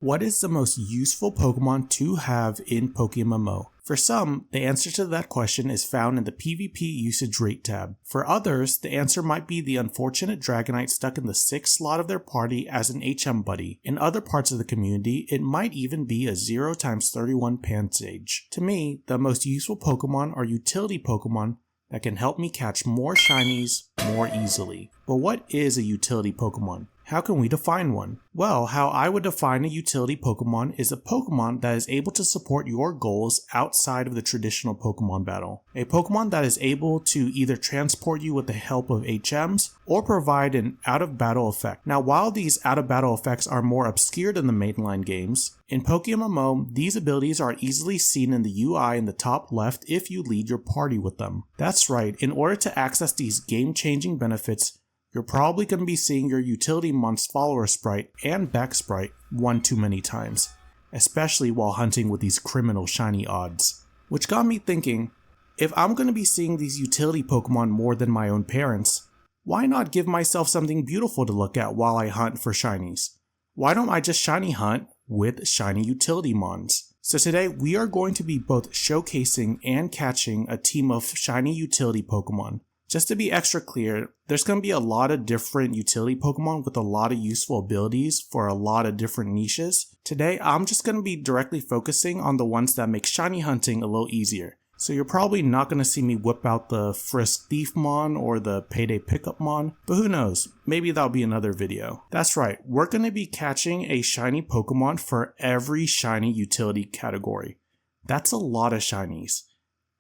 What is the most useful Pokemon to have in PokeMMO? For some, the answer to that question is found in the PvP usage rate tab. For others, the answer might be the unfortunate Dragonite stuck in the 6th slot of their party as an HM buddy. In other parts of the community, it might even be a 0x31 Pansage. To me, the most useful Pokemon are utility Pokemon that can help me catch more shinies more easily. But what is a utility Pokemon? How can we define one? Well, how I would define a utility Pokemon is a Pokemon that is able to support your goals outside of the traditional Pokemon battle. A Pokemon that is able to either transport you with the help of HMs or provide an out-of-battle effect. Now, while these out-of-battle effects are more obscure than the mainline games, in PokeMMO, these abilities are easily seen in the UI in the top left if you lead your party with them. That's right, in order to access these game-changing benefits, you're probably going to be seeing your utility mon's follower sprite and back sprite one too many times, especially while hunting with these criminal shiny odds. Which got me thinking, if I'm going to be seeing these utility Pokemon more than my own parents, why not give myself something beautiful to look at while I hunt for shinies? Why don't I just shiny hunt with shiny utility mons? So today we are going to be both showcasing and catching a team of shiny utility Pokemon. Just to be extra clear, there's going to be a lot of different utility Pokemon with a lot of useful abilities for a lot of different niches. Today, I'm just going to be directly focusing on the ones that make shiny hunting a little easier. So you're probably not going to see me whip out the Frisk Thief Mon or the Payday Pickup Mon, but who knows, maybe that'll be another video. That's right, we're going to be catching a shiny Pokemon for every shiny utility category. That's a lot of shinies.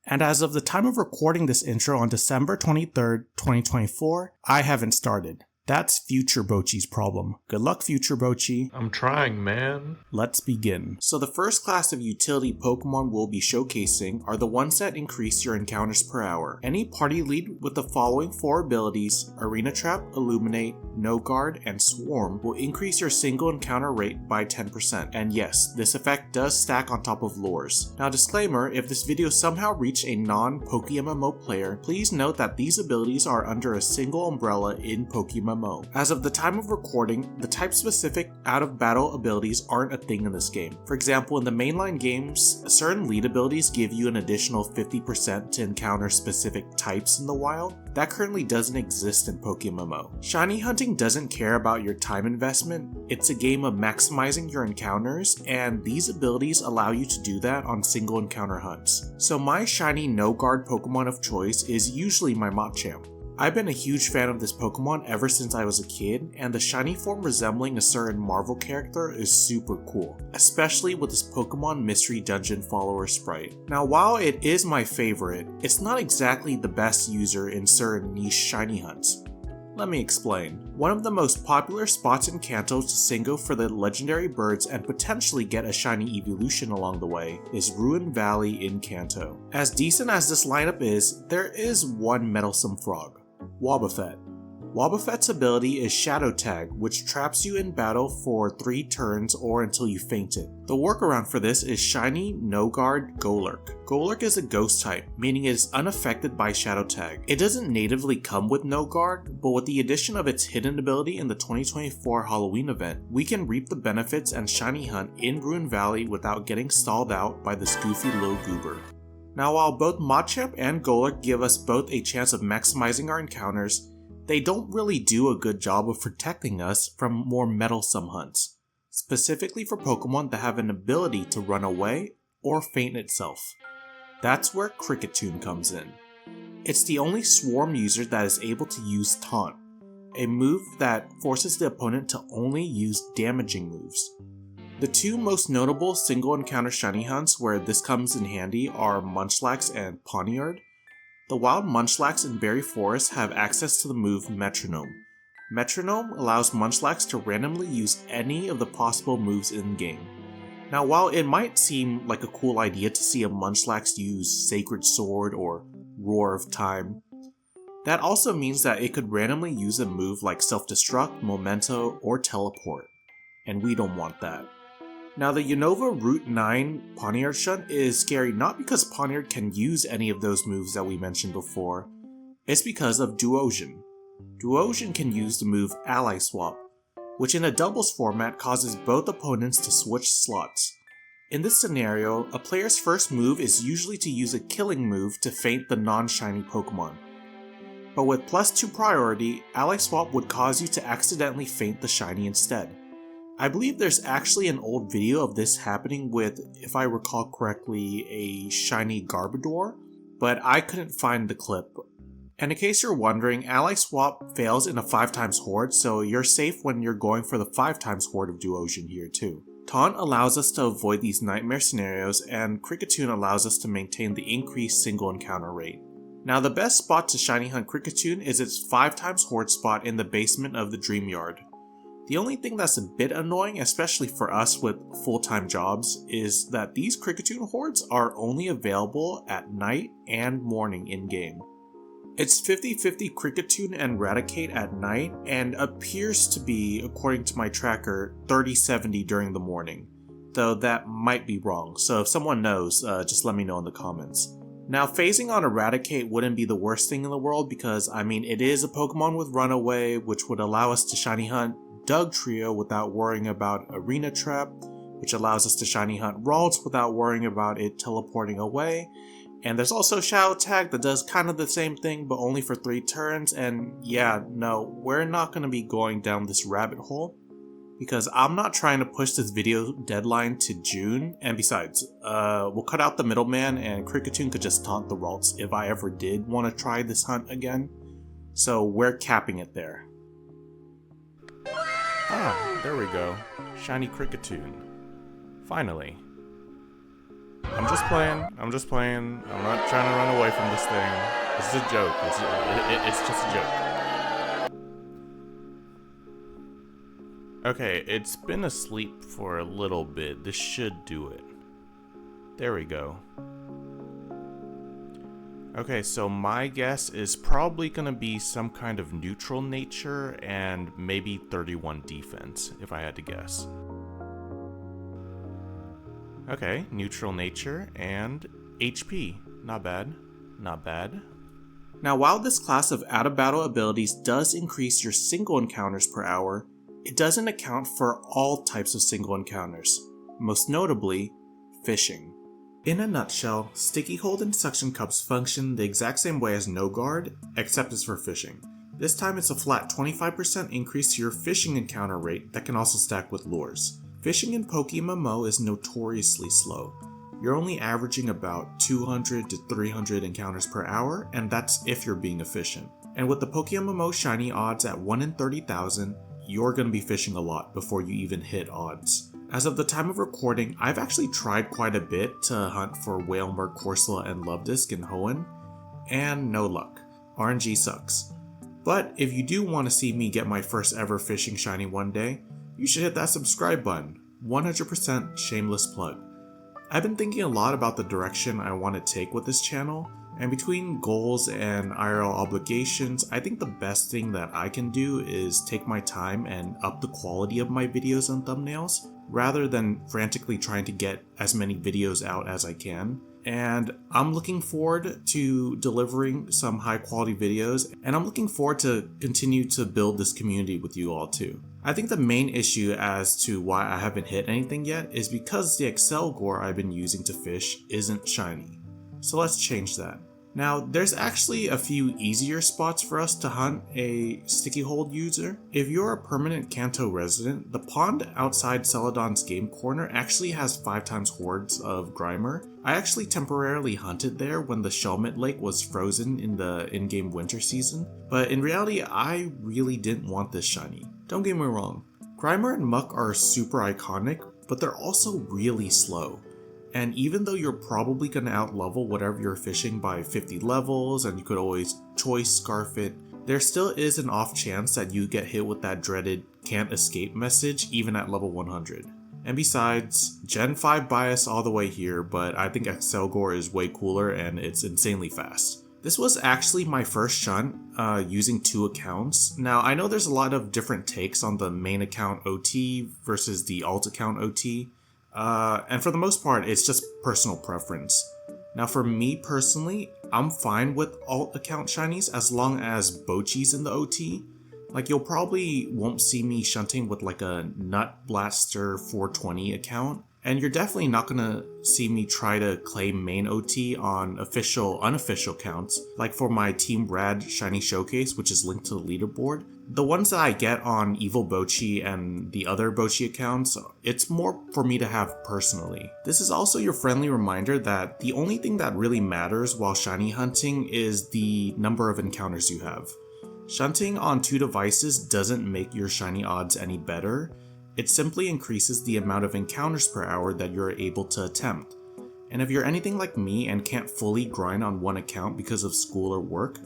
And as of the time of recording this intro on December 23rd, 2024, I haven't started. That's future Bocchie's problem. Good luck, future Bocchie. I'm trying, man. Let's begin. So the first class of utility Pokemon we'll be showcasing are the ones that increase your encounters per hour. Any party lead with the following 4 abilities, Arena Trap, Illuminate, No Guard, and Swarm, will increase your single encounter rate by 10%. And yes, this effect does stack on top of lures. Now disclaimer, if this video somehow reached a non-PokeMMO player, please note that these abilities are under a single umbrella in PokeMMO. As of the time of recording, the type-specific out-of-battle abilities aren't a thing in this game. For example, in the mainline games, certain lead abilities give you an additional 50% to encounter specific types in the wild. That currently doesn't exist in PokeMMO. Shiny hunting doesn't care about your time investment, it's a game of maximizing your encounters, and these abilities allow you to do that on single encounter hunts. So my shiny no guard Pokemon of choice is usually my Machamp. I've been a huge fan of this Pokemon ever since I was a kid, and the shiny form resembling a certain Marvel character is super cool, especially with this Pokemon Mystery Dungeon follower sprite. Now while it is my favorite, it's not exactly the best user in certain niche shiny hunts. Let me explain. One of the most popular spots in Kanto to single for the legendary birds and potentially get a shiny evolution along the way is Ruin Valley in Kanto. As decent as this lineup is, there is one meddlesome frog. Wobbuffet. Wobbuffet's ability is Shadow Tag, which traps you in battle for 3 turns or until you faint it. The workaround for this is Shiny No Guard Golurk. Golurk is a ghost type, meaning it is unaffected by Shadow Tag. It doesn't natively come with No Guard, but with the addition of its hidden ability in the 2024 Halloween event, we can reap the benefits and shiny hunt in Ruin Valley without getting stalled out by this goofy little goober. Now while both Machamp and Golurk give us both a chance of maximizing our encounters, they don't really do a good job of protecting us from more meddlesome hunts, specifically for Pokemon that have an ability to run away or faint itself. That's where Cricketune comes in. It's the only Swarm user that is able to use Taunt, a move that forces the opponent to only use damaging moves. The 2 most notable single encounter shiny hunts where this comes in handy are Munchlax and Pawniard. The wild Munchlax in Berry Forest have access to the move Metronome. Metronome allows Munchlax to randomly use any of the possible moves in the game. Now while it might seem like a cool idea to see a Munchlax use Sacred Sword or Roar of Time, that also means that it could randomly use a move like Self-Destruct, Memento, or Teleport, and we don't want that. Now the Unova Route 9 Pawniard Shunt is scary not because Pawniard can use any of those moves that we mentioned before, it's because of Duosion. Duosion can use the move Ally Swap. which in a doubles format causes both opponents to switch slots. In this scenario, a player's first move is usually to use a killing move to feint the non-shiny Pokemon. But with +2 priority, ally swap would cause you to accidentally feint the shiny instead. I believe there's actually an old video of this happening with, if I recall correctly, a shinygardevoir, but I couldn't find the clip. And in case you're wondering, ally swap fails in a 5x horde, so you're safe when you're going for the 5x horde of Duosion here too. Taunt allows us to avoid these nightmare scenarios, and Cricketune allows us to maintain the increased single encounter rate. Now the best spot to shiny hunt Cricketune is its 5x horde spot in the basement of the Dream Yard. The only thing that's a bit annoying, especially for us with full-time jobs, is that these Cricketune hordes are only available at night and morning in-game. It's 50-50 Cricketune and Raticate at night, and appears to be, according to my tracker, 30-70 during the morning. Though that might be wrong, so if someone knows, just let me know in the comments. Now, phasing on Eradicate wouldn't be the worst thing in the world because, I mean, it is a Pokemon with Runaway, which would allow us to shiny hunt Dugtrio without worrying about Arena Trap, which allows us to shiny hunt Ralts without worrying about it teleporting away. And there's also Shadow Tag that does kind of the same thing, but only for 3 turns, and yeah, no, we're not going to be going down this rabbit hole, because I'm not trying to push this video deadline to June, and besides, we'll cut out the middleman, and Cricketune could just taunt the Ralts if I ever did want to try this hunt again, so we're capping it there. Ah, there we go. Shiny Cricketune. Finally. I'm just playing. I'm not trying to run away from this thing. It's a joke. It's just a joke. Okay, it's been asleep for a little bit. This should do it. There we go. Okay, so my guess is probably gonna be some kind of neutral nature and maybe 31 defense, if I had to guess. Okay, neutral nature and HP. Not bad. Not bad. Now, while this class of out-of-battle abilities does increase your single encounters per hour, it doesn't account for all types of single encounters, most notably, fishing. In a nutshell, Sticky Hold and Suction Cups function the exact same way as No Guard, except it's for fishing. This time it's a flat 25% increase to your fishing encounter rate that can also stack with lures. Fishing in PokeMMO is notoriously slow. You're only averaging about 200 to 300 encounters per hour, and that's if you're being efficient. And with the PokeMMO shiny odds at 1 in 30,000, you're going to be fishing a lot before you even hit odds. As of the time of recording, I've actually tried quite a bit to hunt for Whalmer, Corsola, and Luvdisc in Hoenn, and no luck. RNG sucks. But if you do want to see me get my first ever fishing shiny one day, you should hit that subscribe button. 100% shameless plug. I've been thinking a lot about the direction I want to take with this channel, and between goals and IRL obligations, I think the best thing that I can do is take my time and up the quality of my videos and thumbnails, rather than frantically trying to get as many videos out as I can. And I'm looking forward to delivering some high quality videos, and I'm looking forward to continue to build this community with you all too. I think the main issue as to why I haven't hit anything yet is because the Accelgor I've been using to fish isn't shiny. So let's change that. Now, there's actually a few easier spots for us to hunt a Sticky Hold user. If you're a permanent Kanto resident, the pond outside Celadon's game corner actually has 5x hordes of Grimer. I actually temporarily hunted there when the Shelmet Lake was frozen in the in-game winter season, but in reality, I really didn't want this shiny. Don't get me wrong, Grimer and Muk are super iconic, but they're also really slow. And even though you're probably going to outlevel whatever you're fishing by 50 levels, and you could always choice scarf it, there still is an off chance that you get hit with that dreaded can't escape message even at level 100. And besides, Gen 5 bias all the way here, but I think Accelgor is way cooler and it's insanely fast. This was actually my first shunt using 2 accounts. Now, I know there's a lot of different takes on the main account OT versus the alt account OT. And for the most part, it's just personal preference. Now for me personally, I'm fine with alt account shinies as long as Bocchie's in the OT. Like, you'll probably won't see me shunting with like a Nut Blaster 420 account, and you're definitely not gonna see me try to claim main OT on unofficial accounts, like for my Team Rad Shiny Showcase, which is linked to the leaderboard. The ones that I get on Evil Bocchie and the other Bocchie accounts, it's more for me to have personally. This is also your friendly reminder that the only thing that really matters while shiny hunting is the number of encounters you have. Shunting on 2 devices doesn't make your shiny odds any better. It simply increases the amount of encounters per hour that you're able to attempt. And if you're anything like me and can't fully grind on one account because of school or work,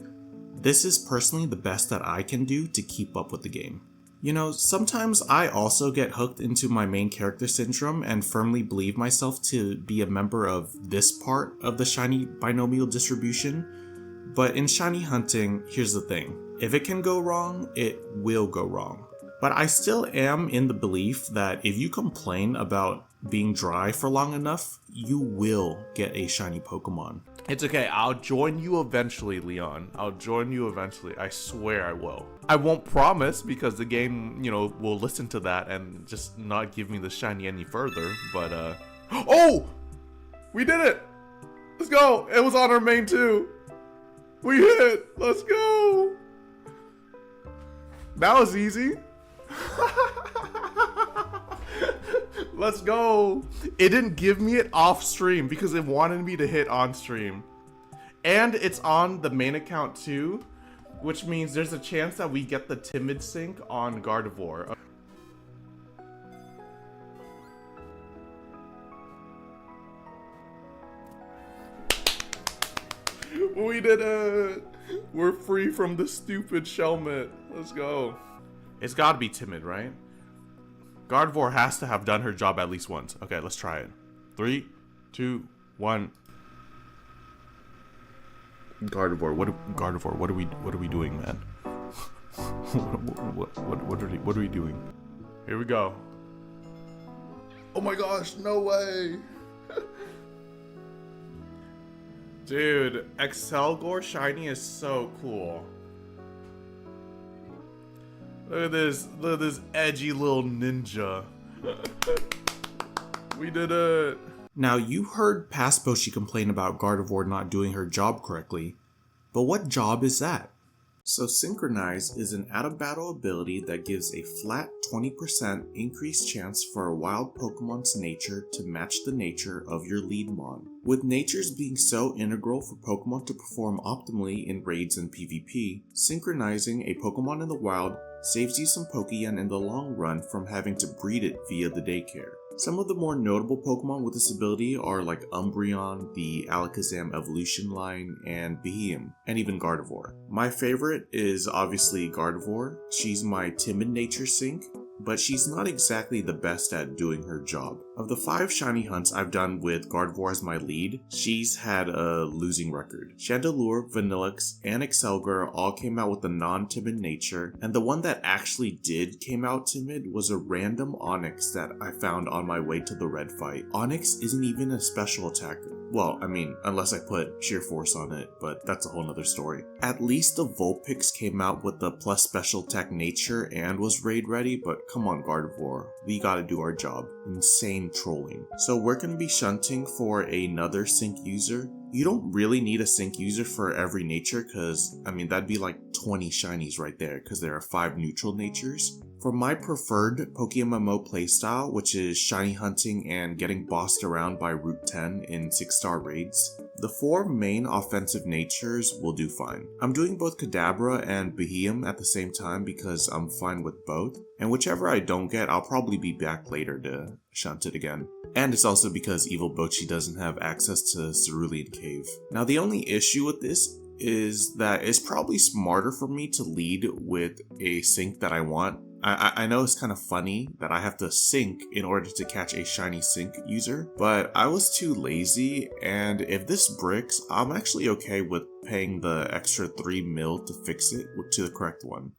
this is personally the best that I can do to keep up with the game. You know, sometimes I also get hooked into my main character syndrome and firmly believe myself to be a member of this part of the shiny binomial distribution. But in shiny hunting, here's the thing. If it can go wrong, it will go wrong. But I still am in the belief that if you complain about being dry for long enough, you will get a shiny Pokemon. It's okay, I'll join you eventually, Leon. I'll join you eventually. I swear I will. I won't promise because the game, you know, will listen to that and just not give me the shiny any further, but oh! We did it! Let's go! It was on our main too. We hit it! Let's go! That was easy. Let's go. It didn't give me it off stream because it wanted me to hit on stream. And it's on the main account too, which means there's a chance that we get the timid sync on Gardevoir. We did it. We're free from the stupid Shelmet. Let's go. It's gotta be timid, right? Gardevoir has to have done her job at least once. Okay, let's try it. 3, 2, 1. Gardevoir, what are we doing, man? what are we doing? Here we go. Oh my gosh, no way. Dude, Accelgor shiny is so cool. Look at this edgy little ninja. We did it. Now, you heard past Bocchie complain about Gardevoir not doing her job correctly, but what job is that? So Synchronize is an out-of-battle ability that gives a flat 20% increased chance for a wild Pokemon's nature to match the nature of your lead mon. With natures being so integral for Pokemon to perform optimally in raids and PvP, synchronizing a Pokemon in the wild saves you some Pokeyen in the long run from having to breed it via the daycare. Some of the more notable Pokemon with this ability are like Umbreon, the Alakazam evolution line, and Beheeyem, and even Gardevoir. My favorite is obviously Gardevoir. She's my timid nature sync, but she's not exactly the best at doing her job. Of the 5 shiny hunts I've done with Gardevoir as my lead, she's had a losing record. Chandelure, Vanillix, and Accelgor all came out with a non-timid nature, and the one that actually did came out timid was a random Onix that I found on my way to the red fight. Onix isn't even a special attacker. Well, I mean, unless I put sheer force on it, but that's a whole nother story. At least the Vulpix came out with the plus special attack nature and was raid ready, but come on Gardevoir, we gotta do our job. Insane trolling. So we're gonna be shunting for another sync user. You don't really need a sync user for every nature because, I mean, that'd be like 20 shinies right there because there are 5 neutral natures. For my preferred PokeMMO playstyle, which is shiny hunting and getting bossed around by Route 10 in 6-star raids, the 4 main offensive natures will do fine. I'm doing both Kadabra and Beheeyem at the same time because I'm fine with both, and whichever I don't get, I'll probably be back later to shunt it again. And it's also because Evil Bocchie doesn't have access to Cerulean Cave. Now the only issue with this is that it's probably smarter for me to lead with a sync that I want. I know it's kind of funny that I have to sync in order to catch a shiny sync user, but I was too lazy, and if this bricks, I'm actually okay with paying the extra 3 mil to fix it to the correct one.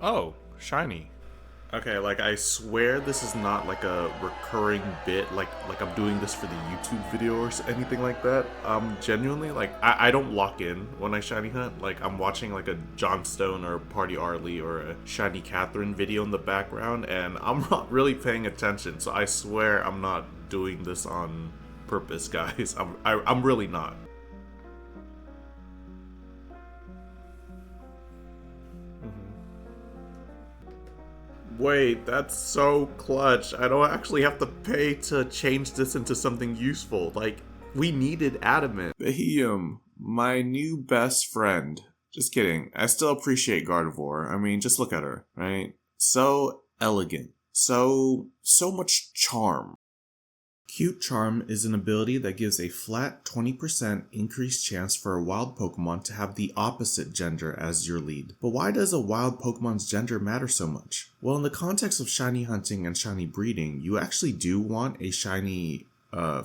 Oh, shiny. Okay, like I swear this is not like a recurring bit, like I'm doing this for the YouTube video or anything like that. Genuinely, like I don't lock in when I shiny hunt. Like I'm watching like a John Stone or Party Arlie or a Shiny Catherine video in the background, and I'm not really paying attention. So I swear I'm not doing this on purpose, guys. I'm really not. Wait, that's so clutch. I don't actually have to pay to change this into something useful. Like, we needed adamant. Beheeyem, my new best friend. Just kidding. I still appreciate Gardevoir. I mean, just look at her, right? So elegant. So much charm. Cute Charm is an ability that gives a flat 20% increased chance for a wild Pokemon to have the opposite gender as your lead. But why does a wild Pokemon's gender matter so much? Well, in the context of shiny hunting and shiny breeding, you actually do want a shiny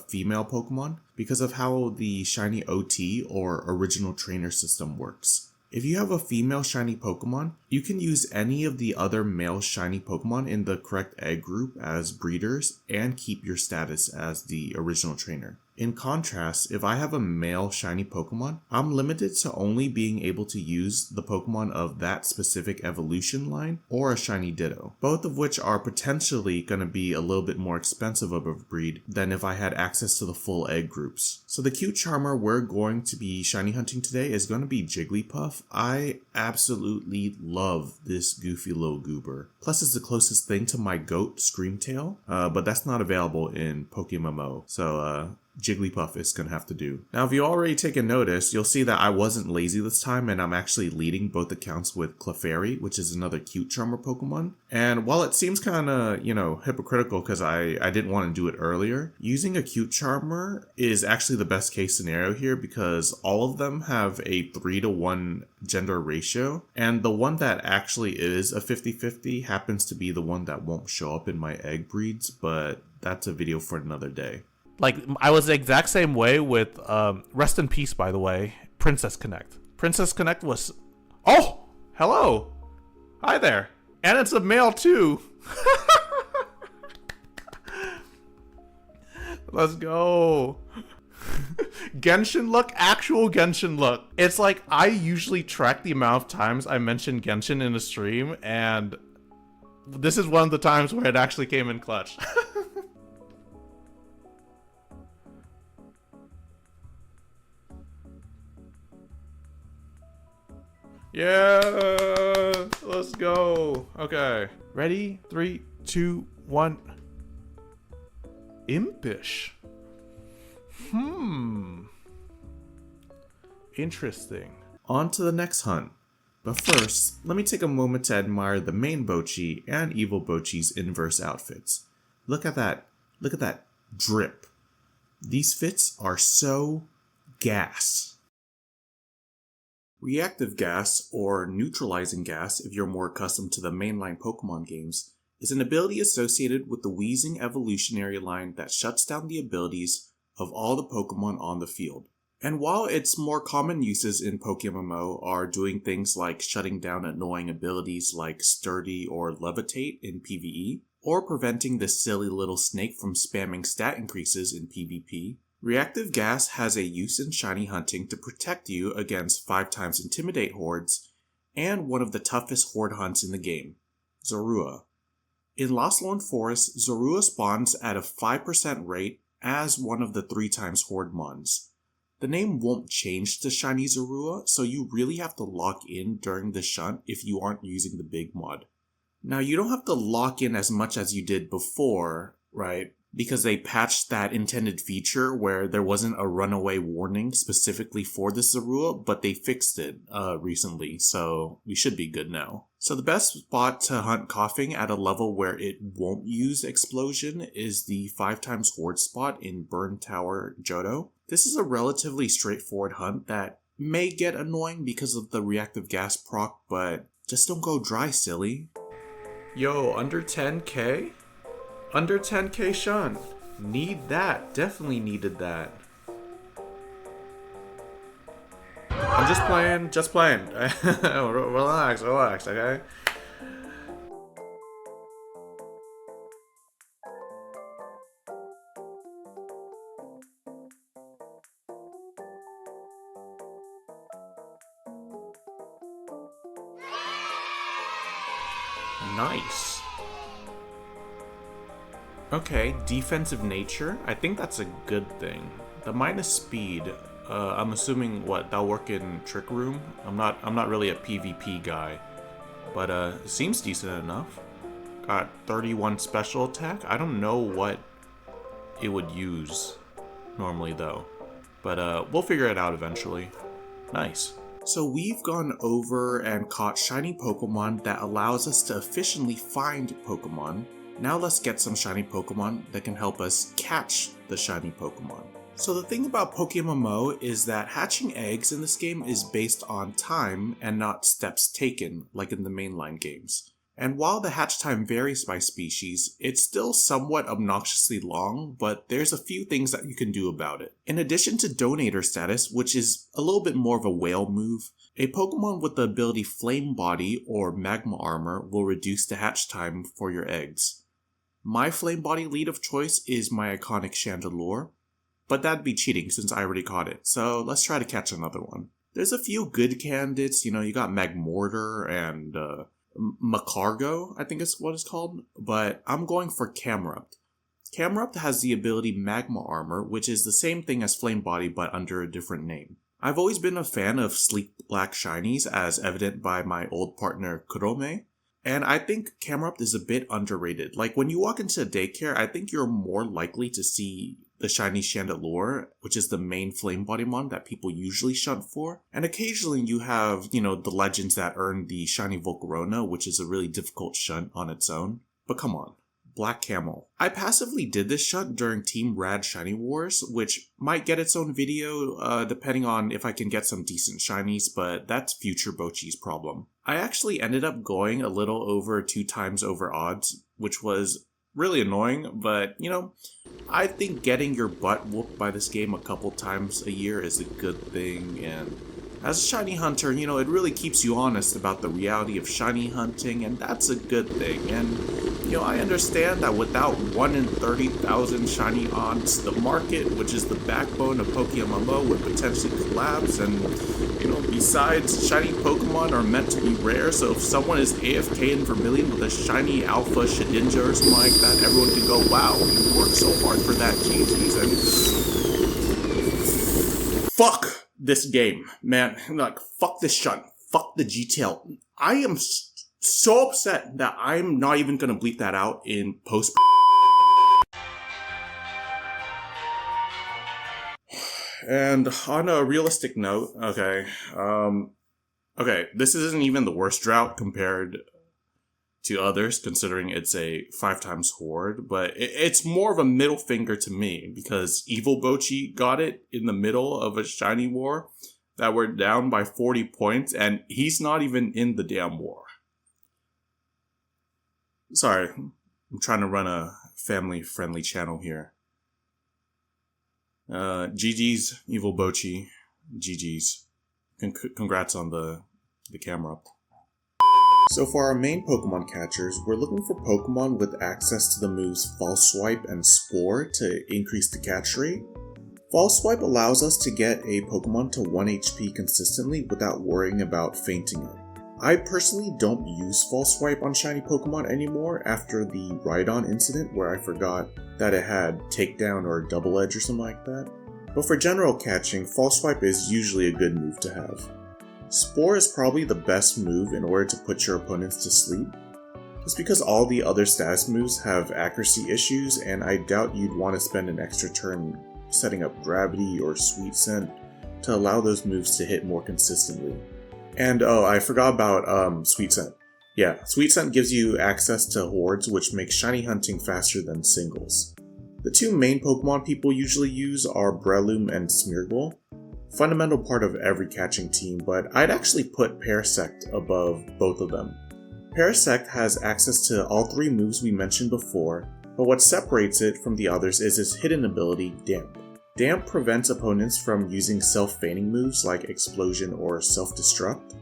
female Pokemon because of how the shiny OT or original trainer system works. If you have a female shiny Pokemon, you can use any of the other male shiny Pokemon in the correct egg group as breeders and keep your status as the original trainer. In contrast, if I have a male shiny Pokemon, I'm limited to only being able to use the Pokemon of that specific evolution line or a shiny Ditto, both of which are potentially going to be a little bit more expensive of a breed than if I had access to the full egg groups. So the cute charmer we're going to be shiny hunting today is going to be Jigglypuff. I absolutely love this goofy little goober. Plus it's the closest thing to my goat Screamtail, but that's not available in PokeMMO. So Jigglypuff is going to have to do. Now, if you already taken notice, you'll see that I wasn't lazy this time and I'm actually leading both accounts with Clefairy, which is another cute charmer Pokemon. And while it seems kind of, hypocritical because I didn't want to do it earlier, using a cute charmer is actually the best case scenario here because all of them have a 3-to-1 gender ratio. And the one that actually is a 50-50 happens to be the one that won't show up in my egg breeds, but that's a video for another day. Like, I was the exact same way with, rest in peace, by the way, Princess Connect. Princess Connect was... Oh! Hello! Hi there! And it's a male, too! Let's go! Genshin Look, actual Genshin Look. It's like, I usually track the amount of times I mention Genshin in a stream, and this is one of the times where it actually came in clutch. Yeah, let's go. Okay, ready? 3, 2, 1. Impish. Interesting. On to the next hunt. But first, let me take a moment to admire the main Bocchie and evil Bocchie's inverse outfits. Look at that. Look at that drip. These fits are so gas. Reactive Gas, or Neutralizing Gas if you're more accustomed to the mainline Pokemon games, is an ability associated with the Weezing evolutionary line that shuts down the abilities of all the Pokemon on the field. And while its more common uses in PokeMMO are doing things like shutting down annoying abilities like Sturdy or Levitate in PvE, or preventing the silly little snake from spamming stat increases in PvP, Reactive Gas has a use in shiny hunting to protect you against 5x Intimidate hordes and one of the toughest horde hunts in the game, Zorua. In Lost Lone Forest, Zorua spawns at a 5% rate as one of the 3x horde mons. The name won't change to Shiny Zorua, so you really have to lock in during the shunt if you aren't using the big mod. Now, you don't have to lock in as much as you did before, right? Because they patched that intended feature where there wasn't a runaway warning specifically for the Zorua, but they fixed it recently, so we should be good now. So the best spot to hunt Koffing at a level where it won't use Explosion is the 5x Horde spot in Burn Tower Johto. This is a relatively straightforward hunt that may get annoying because of the Reactive Gas proc, but just don't go dry, silly. Yo, under 10k? Under 10k Shun. Need that. Definitely needed that. I'm just playing. Relax, okay? Nice. Okay, defensive nature. I think that's a good thing. The minus speed, I'm assuming that'll work in Trick Room. I'm not really a PvP guy, but it seems decent enough. Got 31 special attack. I don't know what it would use normally though, but we'll figure it out eventually. Nice. So we've gone over and caught shiny Pokemon that allows us to efficiently find Pokemon. Now let's get some shiny Pokemon that can help us catch the shiny Pokemon. So the thing about PokeMMO is that hatching eggs in this game is based on time and not steps taken like in the mainline games. And while the hatch time varies by species, it's still somewhat obnoxiously long, but there's a few things that you can do about it. In addition to Donator status, which is a little bit more of a whale move, a Pokemon with the ability Flame Body or Magma Armor will reduce the hatch time for your eggs. My Flame Body lead of choice is my iconic Chandelure, but that'd be cheating since I already caught it, so let's try to catch another one. There's a few good candidates, you got Magmortar and Macargo, I think is what it's called, but I'm going for Camerupt. Camerupt has the ability Magma Armor, which is the same thing as Flame Body but under a different name. I've always been a fan of sleek black shinies, as evident by my old partner Kurome, and I think Camerupt is a bit underrated. Like when you walk into a daycare, I think you're more likely to see the shiny Chandelure, which is the main Flame Bodymon that people usually shunt for. And occasionally you have, the legends that earn the shiny Volcarona, which is a really difficult shunt on its own. But come on, Black Camel. I passively did this shunt during Team Rad Shiny Wars, which might get its own video depending on if I can get some decent shinies, but that's future Bocchie's problem. I actually ended up going a little over 2 times over odds, which was really annoying, but I think getting your butt whooped by this game a couple times a year is a good thing, and as a shiny hunter, it really keeps you honest about the reality of shiny hunting, and that's a good thing. And I understand that without 1 in 30,000 shiny odds, the market, which is the backbone of PokeMMO, would potentially collapse, and besides, shiny Pokemon are meant to be rare, so if someone is AFK in Vermilion with a shiny Alpha Shedinja or something like that, everyone can go, wow, you worked so hard for that, GG's, and fuck this game, man. Fuck this shunt, fuck the GTL. I am so upset that I'm not even gonna bleep that out in post. And on a realistic note, okay, this isn't even the worst drought compared to others, considering it's a 5 times horde, but it's more of a middle finger to me, because Evil Bocchie got it in the middle of a shiny war that we're down by 40 points, and he's not even in the damn war. Sorry, I'm trying to run a family-friendly channel here. GG's, Evil Bocchie. GG's. Congrats on the Camerupt. So for our main Pokemon catchers, we're looking for Pokemon with access to the moves False Swipe and Spore to increase the catch rate. False Swipe allows us to get a Pokemon to 1 HP consistently without worrying about fainting it. I personally don't use False Swipe on shiny Pokemon anymore after the Rhydon incident where I forgot that it had Takedown or Double Edge or something like that. But for general catching, False Swipe is usually a good move to have. Spore is probably the best move in order to put your opponents to sleep. Just because all the other status moves have accuracy issues, and I doubt you'd want to spend an extra turn setting up Gravity or Sweet Scent to allow those moves to hit more consistently. And oh, I forgot about Sweet Scent. Yeah, Sweet Scent gives you access to hordes, which makes shiny hunting faster than singles. The 2 main Pokemon people usually use are Breloom and Smeargle. Fundamental part of every catching team, but I'd actually put Parasect above both of them. Parasect has access to all 3 moves we mentioned before, but what separates it from the others is its hidden ability, Damp. Damp prevents opponents from using self-feigning moves like Explosion or Self-Destruct.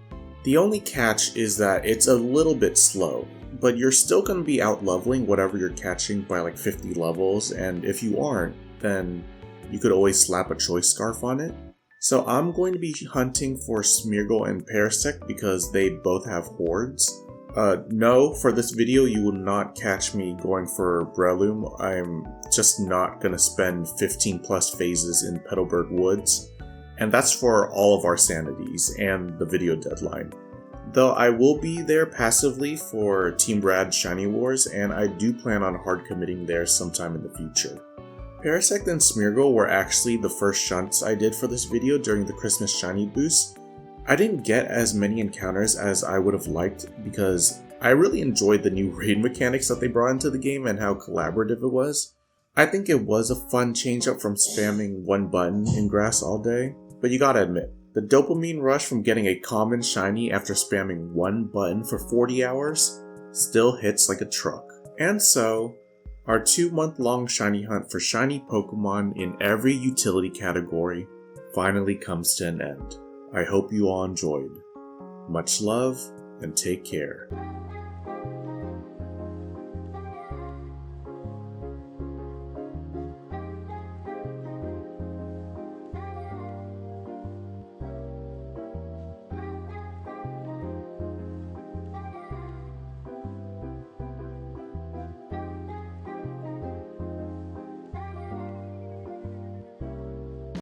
The only catch is that it's a little bit slow, but you're still going to be out-leveling whatever you're catching by like 50 levels, and if you aren't, then you could always slap a Choice Scarf on it. So I'm going to be hunting for Smeargle and Parasect because they both have hordes. No, for this video you will not catch me going for Breloom. I'm just not gonna spend 15 plus phases in Petalburg Woods, and that's for all of our sanities and the video deadline. Though I will be there passively for Team Brad Shiny Wars, and I do plan on hard committing there sometime in the future. Parasect and Smeargle were actually the first shunts I did for this video during the Christmas Shiny boost. I didn't get as many encounters as I would have liked because I really enjoyed the new raid mechanics that they brought into the game and how collaborative it was. I think it was a fun change up from spamming one button in grass all day, but you gotta admit, the dopamine rush from getting a common shiny after spamming one button for 40 hours still hits like a truck. And so, our 2-month-long shiny hunt for shiny Pokemon in every utility category finally comes to an end. I hope you all enjoyed. Much love, and take care.